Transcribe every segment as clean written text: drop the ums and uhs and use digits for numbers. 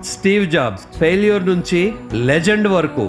Steve jobs failure నుంచి legend వరకు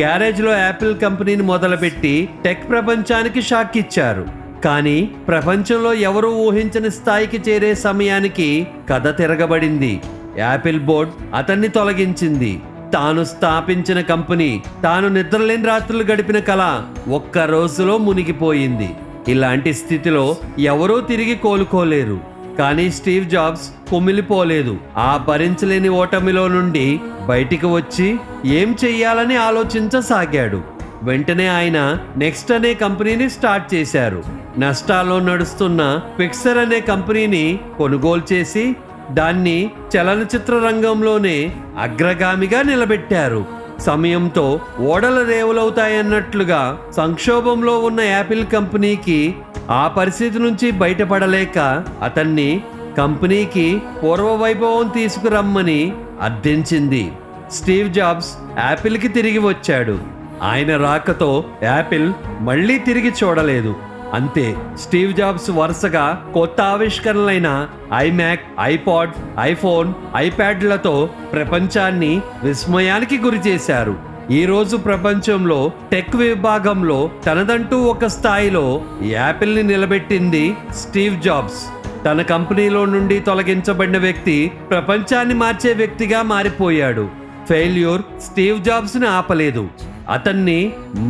గ్యారేజ్లో Apple కంపెనీని మొదలుపెట్టి టెక్ ప్రపంచానికి షాక్ ఇచ్చారు. కానీ ప్రపంచంలో ఎవరూ ఊహించని స్థాయికి చేరే సమయానికి కథ తిరగబడింది. యాపిల్ బోర్డ్ అతన్ని తొలగించింది. తాను స్థాపించిన కంపెనీ, తాను నిద్రలేని రాత్రులు గడిపిన కళ ఒక్క రోజులో మునిగిపోయింది. ఇలాంటి స్థితిలో ఎవరూ తిరిగి కోలుకోలేరు. కానీ స్టీవ్ జాబ్స్ కుమిలిపోలేదు. ఆ భరించలేని ఓటమిలో నుండి బయటికి వచ్చి ఏం చెయ్యాలని ఆలోచించసాగాడు. వెంటనే ఆయన నెక్స్ట్ అనే కంపెనీని స్టార్ట్ చేశారు. నష్టాల్లో నడుస్తున్న పిక్సర్ అనే కంపెనీని కొనుగోలు చేసి దాన్ని చలనచిత్ర రంగంలోనే అగ్రగామిగా నిలబెట్టారు. సమయంతో ఓడల రేవులవుతాయన్నట్లుగా సంక్షోభంలో ఉన్న యాపిల్ కంపెనీకి ఆ పరిస్థితి నుంచి బయటపడలేక అతన్ని కంపెనీకి పూర్వ వైభవం తీసుకురమ్మని అర్థించింది. స్టీవ్ జాబ్స్ యాపిల్కి తిరిగి వచ్చాడు. ఆయన రాకతో యాపిల్ మళ్ళీ తిరిగి చూడలేదు. అంతే, స్టీవ్ జాబ్స్ వరుసగా కొత్త ఆవిష్కరణలైన ఐమ్యాక్, ఐపాడ్, ఐఫోన్, ఐప్యాడ్లతో ప్రపంచాన్ని విస్మయానికి గురి చేశారు. ఈరోజు ప్రపంచంలో టెక్ విభాగంలో తనదంటూ ఒక స్థాయిలో యాపిల్ని నిలబెట్టింది స్టీవ్ జాబ్స్. తన కంపెనీలో నుండి తొలగించబడిన వ్యక్తి ప్రపంచాన్ని మార్చే వ్యక్తిగా మారిపోయాడు. ఫెయిల్యూర్ స్టీవ్ జాబ్స్ని ఆపలేదు, అతన్ని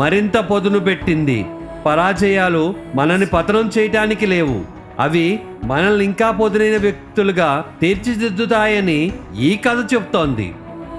మరింత పొదును పెట్టింది. పరాజయాలు మనల్ని పతనం చేయటానికి లేవు, అవి మనల్ని ఇంకా పొదునైన వ్యక్తులుగా తీర్చిదిద్దుతాయని ఈ కథ చెప్తోంది.